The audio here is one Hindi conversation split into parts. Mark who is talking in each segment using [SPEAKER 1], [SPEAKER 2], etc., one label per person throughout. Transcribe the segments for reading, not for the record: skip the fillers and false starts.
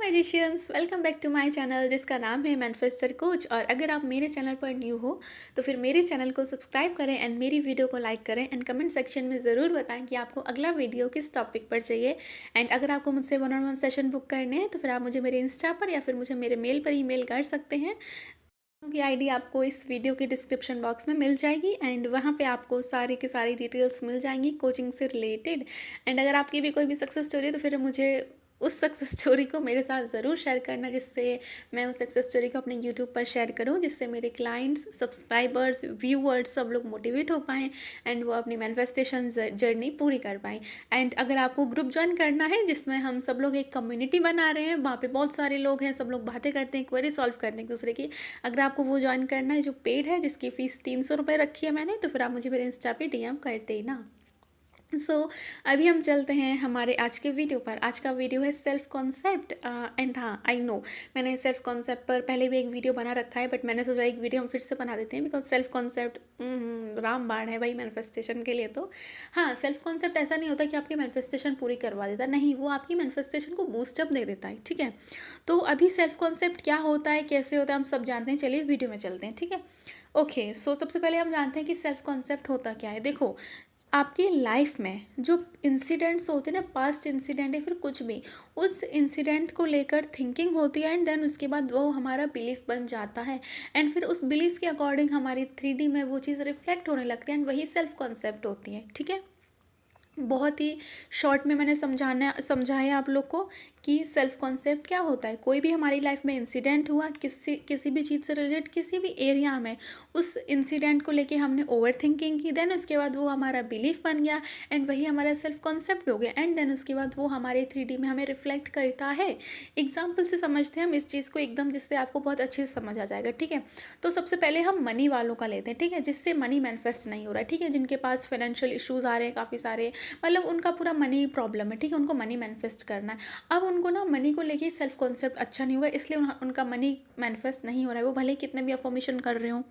[SPEAKER 1] Magicians, welcome back to my channel जिसका नाम है मैनिफेस्टर कोच। और अगर आप मेरे चैनल पर न्यू हो तो फिर मेरे चैनल को सब्सक्राइब करें एंड मेरी वीडियो को लाइक करें एंड कमेंट सेक्शन में ज़रूर बताएं कि आपको अगला वीडियो किस टॉपिक पर चाहिए। एंड अगर आपको मुझसे one on one session book करने हैं तो फिर आप मुझे मेरे इंस्टा पर या फिर मुझे मेरे मेल पर ईमेल कर सकते हैं। की आईडी आपको इस वीडियो के डिस्क्रिप्शन बॉक्स में मिल जाएगी एंड वहाँ पे आपको सारी की सारी डिटेल्स मिल जाएंगी कोचिंग से रिलेटेड। एंड अगर आपकी भी कोई भी सक्सेस स्टोरी है तो फिर मुझे उस सक्सेस स्टोरी को मेरे साथ ज़रूर शेयर करना, जिससे मैं उस सक्सेस स्टोरी को अपने यूट्यूब पर शेयर करूं, जिससे मेरे क्लाइंट्स, सब्सक्राइबर्स, व्यूअर्स सब लोग मोटिवेट हो पाएँ एंड वो अपनी मैनिफेस्टेशन जर्नी पूरी कर पाएँ। एंड अगर आपको ग्रुप ज्वाइन करना है जिसमें हम सब लोग एक कम्युनिटी बना रहे हैं, वहाँ पे बहुत सारे लोग हैं, सब लोग बातें करते हैं, क्वेरी सॉल्व करते हैं एक दूसरे की। अगर आपको वो ज्वाइन करना है जो पेड है, जिसकी फ़ीस 300 रुपये रखी है मैंने, तो फिर आप मुझे मेरे इंस्टा पे डीएम कर देना। सो अभी हम चलते हैं हमारे आज के वीडियो पर। आज का वीडियो है सेल्फ कॉन्सेप्ट। एंड हाँ, आई नो मैंने सेल्फ कॉन्सेप्ट पर पहले भी एक वीडियो बना रखा है, बट मैंने सोचा एक वीडियो हम फिर से बना देते हैं बिकॉज सेल्फ कॉन्सेप्ट रामबाण है भाई मैनिफेस्टेशन के लिए। तो हाँ, सेल्फ कॉन्सेप्ट ऐसा नहीं होता कि आपकी मैनिफेस्टेशन पूरी करवा देता, नहीं, वो आपकी मैनिफेस्टेशन को बूस्टअप दे देता है। ठीक है, तो अभी सेल्फ कॉन्सेप्ट क्या होता है, कैसे होता है, हम सब जानते हैं। चलिए वीडियो में चलते हैं। ठीक है, ओके। सो सबसे पहले हम जानते हैं कि सेल्फ कॉन्सेप्ट होता क्या है। देखो, आपकी लाइफ में जो इंसिडेंट्स होते हैं ना, पास्ट इंसिडेंट या फिर कुछ भी, उस इंसिडेंट को लेकर थिंकिंग होती है एंड देन उसके बाद वो हमारा बिलीफ बन जाता है। एंड फिर उस बिलीफ के अकॉर्डिंग हमारी 3D में वो चीज़ रिफ्लेक्ट होने लगती है एंड वही सेल्फ कॉन्सेप्ट होती है। ठीक है, बहुत ही शॉर्ट में मैंने समझाया आप लोग को कि सेल्फ कॉन्सेप्ट क्या होता है। कोई भी हमारी लाइफ में इंसिडेंट हुआ, किसी किसी भी चीज़ से रिलेटेड, किसी भी एरिया में, उस इंसिडेंट को लेके हमने ओवर थिंकिंग की, देन उसके बाद वो हमारा बिलीफ बन गया एंड वही हमारा सेल्फ कॉन्सेप्ट हो गया एंड देन उसके बाद वो हमारे 3D में हमें रिफ्लेक्ट करता है। एग्जाम्पल से समझते हैं हम इस चीज़ को एकदम, जिससे आपको बहुत अच्छे से समझ आ जाएगा। ठीक है, तो सबसे पहले हम मनी वालों का लेते हैं। ठीक है, जिससे मनी मैनिफेस्ट नहीं हो रहा है। ठीक है, जिनके पास फाइनेंशियल इश्यूज आ रहे हैं काफ़ी सारे, मतलब उनका पूरा मनी प्रॉब्लम है। ठीक है, उनको मनी मैनिफेस्ट करना है। अब उनको ना मनी को लेके सेल्फ कॉन्सेप्ट अच्छा नहीं होगा, इसलिए उनका मनी मैनिफेस्ट नहीं हो रहा है। वो भले कितने भी अफर्मेशन कर रहे हो,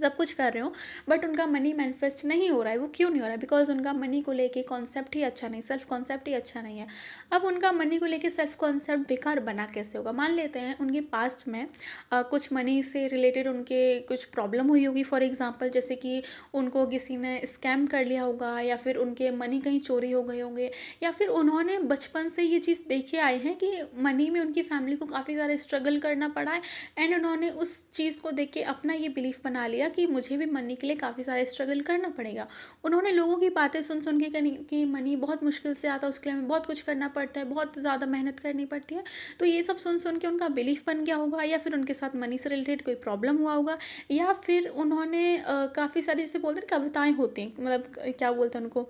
[SPEAKER 1] सब कुछ कर रहे हो, बट उनका मनी मैनिफेस्ट नहीं हो रहा है। वो क्यों नहीं हो रहा है? बिकॉज उनका मनी को लेके कॉन्सेप्ट ही अच्छा नहीं, सेल्फ कॉन्सेप्ट ही अच्छा नहीं है। अब उनका मनी को लेके सेल्फ कॉन्सेप्ट बेकार बना कैसे होगा? मान लेते हैं उनके पास्ट में कुछ मनी से रिलेटेड उनके कुछ प्रॉब्लम हुई होगी। फॉर एग्जाम्पल, जैसे कि उनको किसी ने स्कैम कर लिया होगा, या फिर उनके मनी कहीं चोरी हो गए होंगे, या फिर उन्होंने बचपन से ये चीज़ देखे आए हैं कि मनी में उनकी फैमिली को काफ़ी सारा स्ट्रगल करना पड़ा है एंड उन्होंने उस चीज़ को देख के अपना ये बिलीफ बना लिया कि मुझे भी मनी के लिए काफ़ी सारे स्ट्रगल करना पड़ेगा। उन्होंने लोगों की बातें सुन सुन के कि मनी बहुत मुश्किल से आता है, उसके लिए हमें बहुत कुछ करना पड़ता है, बहुत ज़्यादा मेहनत करनी पड़ती है। तो ये सब सुन सुन के उनका बिलीफ बन गया होगा, या फिर उनके साथ मनी से रिलेटेड कोई प्रॉब्लम हुआ होगा, या फिर उन्होंने काफ़ी सारी, जैसे बोलते हैं कविताएं होती हैं, मतलब क्या बोलते हैं उनको,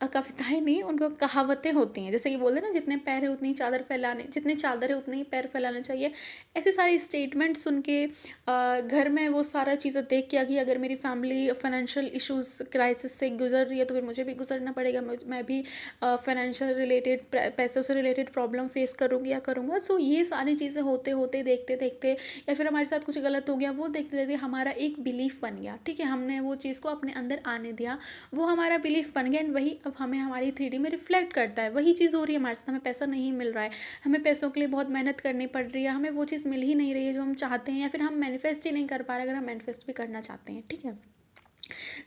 [SPEAKER 1] कविताएं नहीं, उनको कहावतें होती हैं। जैसे कि बोलते हैं ना, जितने पैर है उतनी ही चादर फैलाने, जितनी चादर है उतने ही पैर फैलाने चाहिए। ऐसे सारे स्टेटमेंट सुन के घर में वो सारा चीज़ें देख के, अगर मेरी फैमिली फाइनेंशियल इश्यूज क्राइसिस से गुजर रही है तो फिर मुझे भी गुजरना पड़ेगा, मैं भी फाइनेंशियल रिलेटेड, पैसों से रिलेटेड प्रॉब्लम फेस करूँगी या करूँगा। सो ये सारी चीज़ें होते होते, देखते देखते, या फिर हमारे साथ कुछ गलत हो गया, वो देखते देखते हमारा एक बिलीफ बन गया। ठीक है, हमने वो चीज़ को अपने अंदर आने दिया, वो हमारा बिलीफ बन गया एंड वही अब हमें हमारी 3D में रिफ्लेक्ट करता है। वही चीज़ हो रही है हमारे साथ, हमें पैसा नहीं मिल रहा है, हमें पैसों के लिए बहुत मेहनत करनी पड़ रही है, हमें वो चीज़ मिल ही नहीं रही है जो हम चाहते हैं, या फिर हम मैनिफेस्ट ही नहीं कर पा रहे अगर हम मैनिफेस्ट भी करना चाहते हैं। ठीक है,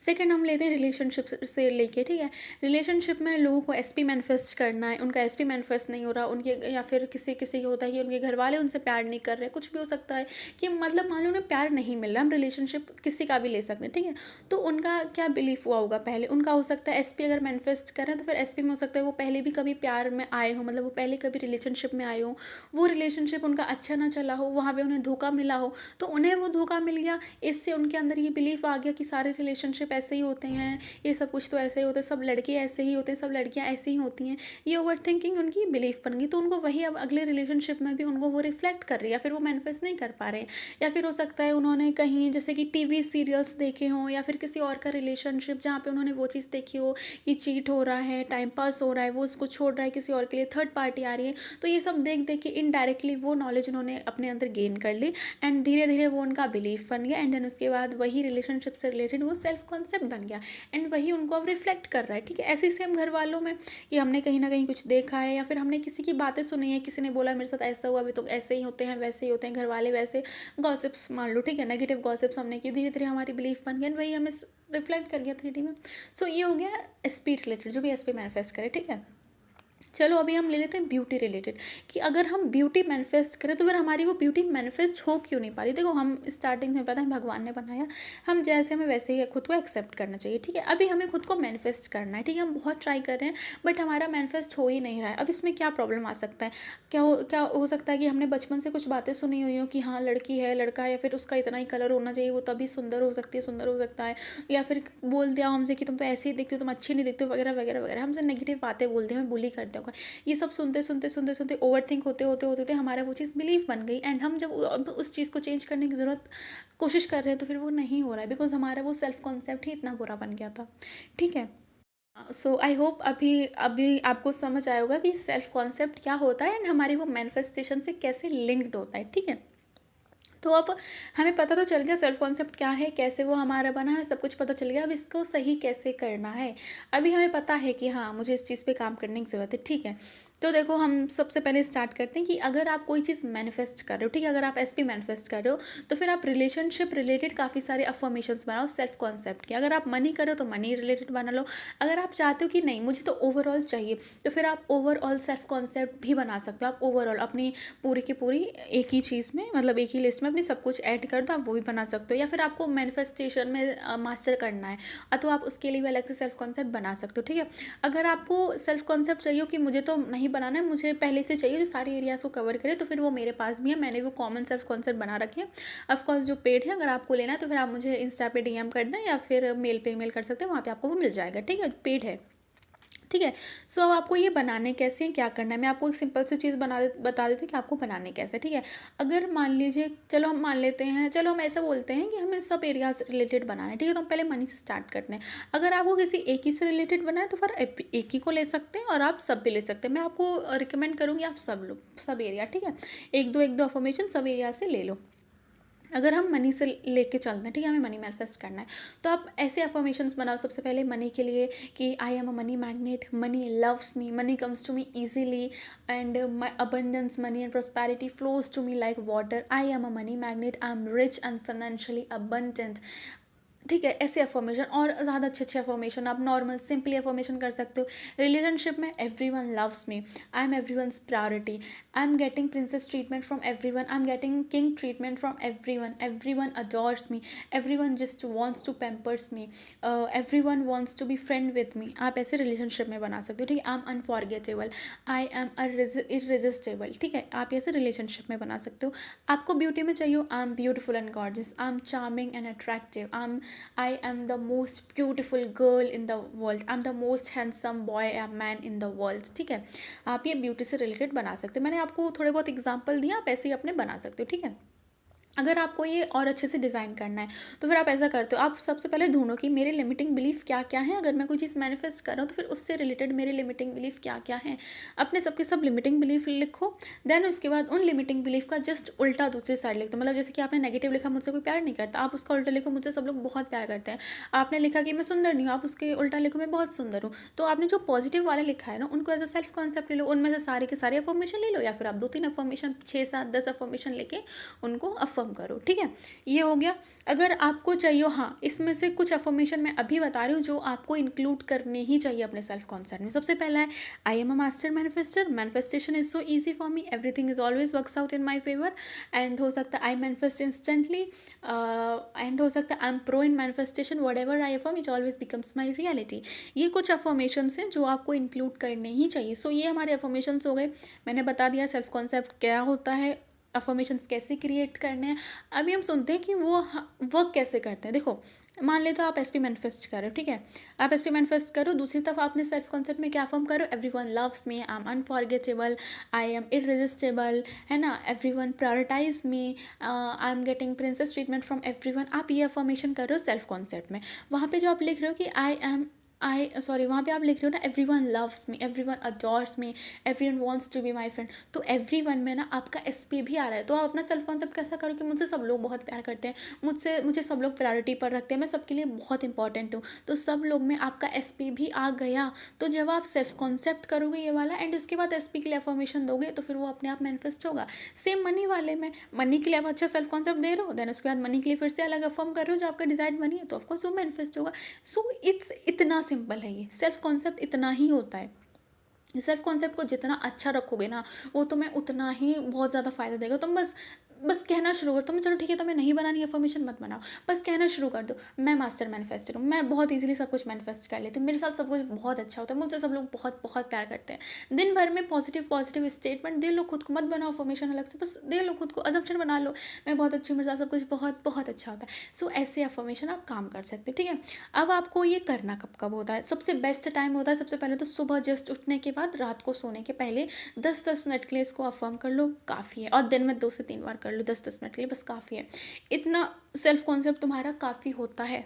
[SPEAKER 1] सेकंड हम लेते हैं रिलेशनशिप से लेके। ठीक है, रिलेशनशिप में लोगों को एसपी मैनिफेस्ट करना है, उनका एसपी मैनिफेस्ट नहीं हो रहा, उनके, या फिर किसी किसी को होता है कि उनके घर वाले उनसे प्यार नहीं कर रहे, कुछ भी हो सकता है कि मतलब मान लो उन्हें प्यार नहीं मिल रहा। हम रिलेशनशिप किसी का भी ले सकते हैं। ठीक है, तो उनका क्या बिलीफ हुआ होगा पहले, उनका हो सकता है एसपी अगर मैनिफेस्ट कर रहे हैं तो फिर एसपी में हो सकता है वो पहले भी कभी प्यार में आए हो, मतलब वो पहले कभी रिलेशनशिप में आए हो, वो रिलेशनशिप उनका अच्छा ना चला हो, वहाँ पे उन्हें धोखा मिला हो, तो उन्हें वो धोखा मिल गया, इससे उनके अंदर ये बिलीफ आ गया कि सारे रिलेशनशिप ऐसे ही होते हैं, ये सब कुछ तो ऐसे ही होता है, सब लड़के ऐसे ही होते हैं, सब लड़कियां ऐसे ही होती हैं। ये ओवर थिंकिंग उनकी बिलीफ बन गई, तो उनको वही अब अगले रिलेशनशिप में भी उनको वो रिफ्लेक्ट कर रही है, या फिर वो मैनिफेस्ट नहीं कर पा रहे हैं। या फिर हो सकता है उन्होंने कहीं जैसे कि टीवी सीरियल्स देखे हों, या फिर किसी और का रिलेशनशिप जहाँ पे उन्होंने वो चीज़ देखी हो कि चीट हो रहा है, टाइम पास हो रहा है, वो उसको छोड़ रहा है, किसी और के लिए थर्ड पार्टी आ रही है, तो ये सब देख देख के इनडायरेक्टली वो नॉलेज उन्होंने अपने अंदर गेन कर ली एंड धीरे धीरे वो उनका बिलीफ बन गया एंड देन उसके बाद वही रिलेशनशिप से रिलेटेड वो सेल्फ सेल्फ कॉन्सेप्ट बन गया एंड वही उनको अब रिफ्लेक्ट कर रहा है। ठीक है, ऐसे ही सेम घर वालों में कि हमने कहीं ना कहीं कुछ देखा है या फिर हमने किसी की बातें सुनी है, किसी ने बोला मेरे साथ ऐसा हुआ, अभी तो ऐसे ही होते हैं वैसे ही होते हैं घर वाले वैसे, गॉसिप्स मान लो। ठीक है, नेगेटिव गॉसिप्स हमने की, धीरे धीरे हमारी बिलीफ बन गई, वही हमें रिफ्लेक्ट कर गया 3D में। सो ये हो गया एसपी रिलेटेड, जो भी एसपी मैनिफेस्ट करे। ठीक है, चलो अभी हम ले लेते हैं ब्यूटी रिलेटेड, कि अगर हम ब्यूटी मैनिफेस्ट करें तो फिर हमारी वो ब्यूटी मैनिफेस्ट हो क्यों नहीं पा रही। देखो, हम स्टार्टिंग में पता है भगवान ने बनाया, हम जैसे हमें वैसे ही खुद को एक्सेप्ट करना चाहिए। ठीक है, अभी हमें खुद को मैनिफेस्ट करना है। ठीक है, हम बहुत ट्राई कर रहे हैं बट हमारा मैनिफेस्ट हो ही नहीं रहा है। अब इसमें क्या प्रॉब्लम आ सकता है, क्या हो सकता है कि हमने बचपन से कुछ बातें सुनी हुई हो कि हाँ लड़की है लड़का है या फिर उसका इतना ही कलर होना चाहिए, वो तभी सुंदर हो सकती है, सुंदर हो सकता है, या फिर बोल दिया हमसे कि तुम तो ऐसे ही दिखते हो, तुम अच्छी नहीं दिखते हो, वगैरह वगैरह वगैरह, हमसे नेगेटिव बातें बोलते हैं, हमें बुली करते हैं। ये सब सुनते सुनते सुनते सुनते ओवर थिंक होते होते होते होते हमारा वो चीज़ बिलीफ बन गई एंड हम जब अब उस चीज़ को चेंज करने की ज़रूरत कोशिश कर रहे हैं तो फिर वो नहीं हो रहा है, बिकॉज हमारा वो सेल्फ कॉन्सेप्ट ही इतना बुरा बन गया था। ठीक है, सो आई होप अभी अभी आपको समझ आया होगा कि सेल्फ कॉन्सेप्ट क्या होता है एंड हमारी वो मैनिफेस्टेशन से कैसे लिंक्ड होता है। ठीक है, तो अब हमें पता तो चल गया सेल्फ कॉन्सेप्ट क्या है, कैसे वो हमारा बना है, सब कुछ पता चल गया। अब इसको सही कैसे करना है, अभी हमें पता है कि हाँ मुझे इस चीज़ पे काम करने की ज़रूरत है। ठीक है, तो देखो हम सबसे पहले स्टार्ट करते हैं कि अगर आप कोई चीज़ मैनिफेस्ट कर रहे हो, ठीक है, अगर आप एसपी मैनिफेस्ट कर रहे हो तो फिर आप रिलेशनशिप रिलेटेड काफ़ी सारे अफर्मेशंस बनाओ सेल्फ कॉन्सेप्ट के। अगर आप मनी कर रहे हो तो मनी रिलेटेड बना लो। अगर आप चाहते हो कि नहीं मुझे तो ओवरऑल चाहिए तो फिर आप ओवरऑल सेल्फ कॉन्सेप्ट भी बना सकते हो। आप ओवरऑल अपनी पूरी की पूरी एक ही चीज़ में, मतलब एक ही लिस्ट में अपनी सब कुछ ऐड कर दो, आप वो भी बना सकते हो। या फिर आपको मैनिफेस्टेशन में मास्टर करना है तो आप उसके लिए भी अलग से सेल्फ कॉन्सेप्ट बना सकते हो। ठीक है, अगर आपको सेल्फ कॉन्सेप्ट चाहिए कि मुझे तो नहीं बनाना है, मुझे पहले से चाहिए जो सारी एरियाज को कवर करे, तो फिर वो मेरे पास भी है, मैंने वो कॉमन सेल्फ कॉन्सेप्ट बना रखे हैं। ऑफकोर्स जो पेड है, अगर आपको लेना है तो फिर आप मुझे इंस्टा पे डीएम कर दें या फिर मेल पे ईमेल कर सकते हैं, वहाँ पे आपको वो मिल जाएगा। ठीक है, पेड है। ठीक है, सो अब आपको ये बनाने कैसे हैं, क्या करना है, मैं आपको एक सिंपल सी चीज़ बता देती हूँ कि आपको बनाने कैसे। ठीक है, अगर मान लीजिए, चलो हम मान लेते हैं, चलो हम ऐसा बोलते हैं कि हमें सब एरियाज रिलेटेड बनाना है। ठीक है, तो हम पहले मनी से स्टार्ट करते हैं। अगर आपको किसी एक ही से रिलेटेड बनाना है तो फिर एक ही को ले सकते हैं और आप सब भी ले सकते हैं। मैं आपको रिकमेंड करूँगी आप सब लो, सब एरिया। ठीक है, एक दो अफर्मेशन सब एरिया से ले लो। अगर हम मनी से लेके चलते हैं, ठीक है, हमें मनी मैनिफेस्ट करना है तो आप ऐसे अफर्मेशंस बनाओ सबसे पहले मनी के लिए कि I am a money magnet, money loves me, money comes to me easily and my abundance, money and prosperity flows to me like water, I am a money magnet, I am rich and financially abundant. ठीक है, ऐसे अफर्मेशन और ज़्यादा अच्छे अफर्मेशन आप नॉर्मल सिंपली अफर्मेशन कर सकते हो। रिलेशनशिप में everyone loves me, I am everyone's priority, I am getting princess treatment from everyone, I am getting king treatment from everyone adores me, everyone just wants to pampers me, everyone wants to be friend with me. आप ऐसे रिलेशनशिप में बना सकते हो। ठीक है, I am unforgettable, I am irresistible. ठीक है, आप ऐसे रिलेशनशिप में बना सकते हो। आपको ब्यूटी में चाहिए, I am beautiful and gorgeous, I am charming and attractive, I am the most beautiful girl in the world, I'm the most handsome boy or man in the world। ठीक है, आप ये ब्यूटी से रिलेटेड बना सकते हो। मैंने आपको थोड़े बहुत एग्जांपल दिया, आप ऐसे ही अपने बना सकते हो। ठीक है, अगर आपको ये और अच्छे से डिज़ाइन करना है तो फिर आप ऐसा करते हो, आप सबसे पहले ढूंढो कि मेरे लिमिटिंग बिलीफ क्या क्या है। अगर मैं कोई चीज़ मैनिफेस्ट कर रहा हूँ तो फिर उससे रिलेटेड मेरे लिमिटिंग बिलीफ क्या क्या हैं, अपने सबके सब लिमिटिंग बिलीफ लिखो। देन उसके बाद उन लिमिटिंग बिलीफ का जस्ट उल्टा दूसरी साइड लिखते हो। मतलब जैसे कि आपने नेगेटिव लिखा मुझसे कोई प्यार नहीं करता, आप उसका उल्टा लिखो मुझसे सब लोग बहुत प्यार करते हैं। आपने लिखा कि मैं सुंदर नहीं हूँ, आप उसके उल्टा लिखो मैं बहुत सुंदर हूँ। तो आपने जो पॉजिटिव वाले लिखा है ना उनको एज अ सेल्फ कॉन्सेप्ट ले लो, उनमें से सारे के सारे अफर्मेशन ले लो, या फिर आप 2-3 अफर्मेशन 6-7-10 अफर्मेशन लेके उनको अफर्म करो। ठीक है, ये हो गया। अगर आपको चाहिए, हाँ इसमें से कुछ अफर्मेशन मैं अभी बता रही हूँ जो आपको इंक्लूड करने ही चाहिए अपने सेल्फ कॉन्सेप्ट में। सबसे पहला है I am a master manifester, manifestation is so easy for me, everything is always works out in my favour. And हो सकता है आई मैनिफेस्ट इंस्टेंटली, एंड हो सकता है I M pro in manifestation, what ever I affirm it always becomes my reality. ये कुछ अफर्मेशन हैं जो आपको इंक्लूड करने ही चाहिए। सो ये हमारे अफर्मेशन हो गए। मैंने बता दिया सेल्फ कॉन्सेप्ट क्या होता है, अफर्मेशंस कैसे क्रिएट करने हैं। अभी हम सुनते हैं कि वो वर्क कैसे करते हैं। देखो, मान ले तो आप एसपी मैनिफेस्ट करो। ठीक है, आप एसपी मैनिफेस्ट करो, दूसरी तरफ आपने सेल्फ कॉन्सेप्ट में क्या फॉर्म करो, everyone loves me, I am unforgettable, I am irresistible, है ना, everyone prioritize me, I am getting princess treatment from everyone. आप ये अफर्मेशन कर रहे हो सेल्फ कॉन्सेप्ट में। वहाँ पे जो आप लिख रहे हो कि आई एम आई सॉरी, वहाँ पे आप लिख रहे हो ना everyone loves me, everyone adores me, everyone wants to be my friend, तो एवरीवन में ना आपका एसपी भी आ रहा है। तो आप अपना सेल्फ कॉन्सेप्ट कैसा करो कि मुझसे सब लोग बहुत प्यार करते हैं, मुझे सब लोग प्रायोरिटी पर रखते हैं, मैं सबके लिए बहुत इंपॉर्टेंट हूँ। तो सब लोग में आपका एसपी भी आ गया। तो जब आप सेल्फ कॉन्सेप्ट करोगे ये वाला एंड उसके बाद एसपी के लिए अफर्मेशन दोगे, तो फिर वो अपने आप मैनिफेस्ट होगा। सेम मनी वाले में, मनी के लिए आप अच्छा सेल्फ कॉन्सेप्ट दे रहे हो, देन उसके बाद मनी के लिए फिर से अलग अफर्म कर रहे हो जो आपका डिजायर्ड मनी है, तो ऑफकोर्स वो मैनिफेस्ट होगा। सो इट्स इतना सिंपल है, ये सेल्फ कॉन्सेप्ट इतना ही होता है। सेल्फ कॉन्सेप्ट को जितना अच्छा रखोगे ना, वो तुम्हें उतना ही बहुत ज़्यादा फ़ायदा देगा। तुम बस बस कहना शुरू कर, तुम्हें चलो ठीक है तुम्हें नहीं बनानी अफर्मेशन मत बनाओ, बस कहना शुरू कर दो, मैं मास्टर मैनिफेस्टर हूँ, मैं बहुत इजीली सब कुछ मैनिफेस्ट कर लेती हूँ, मेरे साथ सब कुछ बहुत अच्छा होता है, मुझसे सब लोग बहुत बहुत प्यार करते हैं। दिन भर में पॉजिटिव पॉजिटिव स्टेटमेंट दे लो खुद को, मत बनाओ अफर्मेशन अलग से, बस दे लो खुद को, अजम्पशन बना लो, मैं बहुत अच्छी हूँ, मेरे साथ सब कुछ बहुत बहुत अच्छा होता है। सो ऐसे अफर्मेशन आप काम कर सकते हो, ठीक है। अब आपको ये करना कब कब होता है, सबसे बेस्ट टाइम होता है सबसे पहले तो सुबह जस्ट उठने के बाद, रात को सोने के पहले 10-10 मिनट के लिए इसको अफर्म कर लो, काफ़ी है। और दिन में 2 से 3 बार कर लो 10-10 मिनट के लिए, बस काफ़ी है। इतना सेल्फ कॉन्सेप्ट तुम्हारा काफ़ी होता है,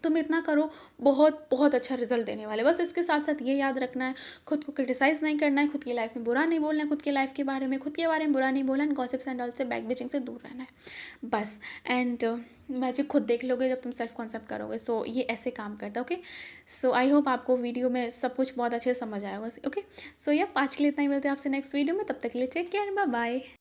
[SPEAKER 1] तुम इतना करो, बहुत बहुत अच्छा रिजल्ट देने वाले। बस इसके साथ साथ ये याद रखना है, खुद को क्रिटिसाइज़ नहीं करना है, खुद की लाइफ में बुरा नहीं बोलना है, खुद की लाइफ के बारे में, खुद के बारे में बुरा नहीं बोलना है, गॉसिप्स एंड ऑल से, बैक बिचिंग से दूर रहना है बस। एंड मैजिक खुद देख लोगे जब तुम सेल्फ कॉन्सेप्ट करोगे। सो ये ऐसे काम करता है, ओके। सो आई होप आपको वीडियो में सब कुछ बहुत अच्छे से समझ आएगा, ओके। सो ये आज के लिए इतना ही, मिलते हैं आपसे नेक्स्ट वीडियो में, तब तक के लिए टेक केयर, बाय बाय।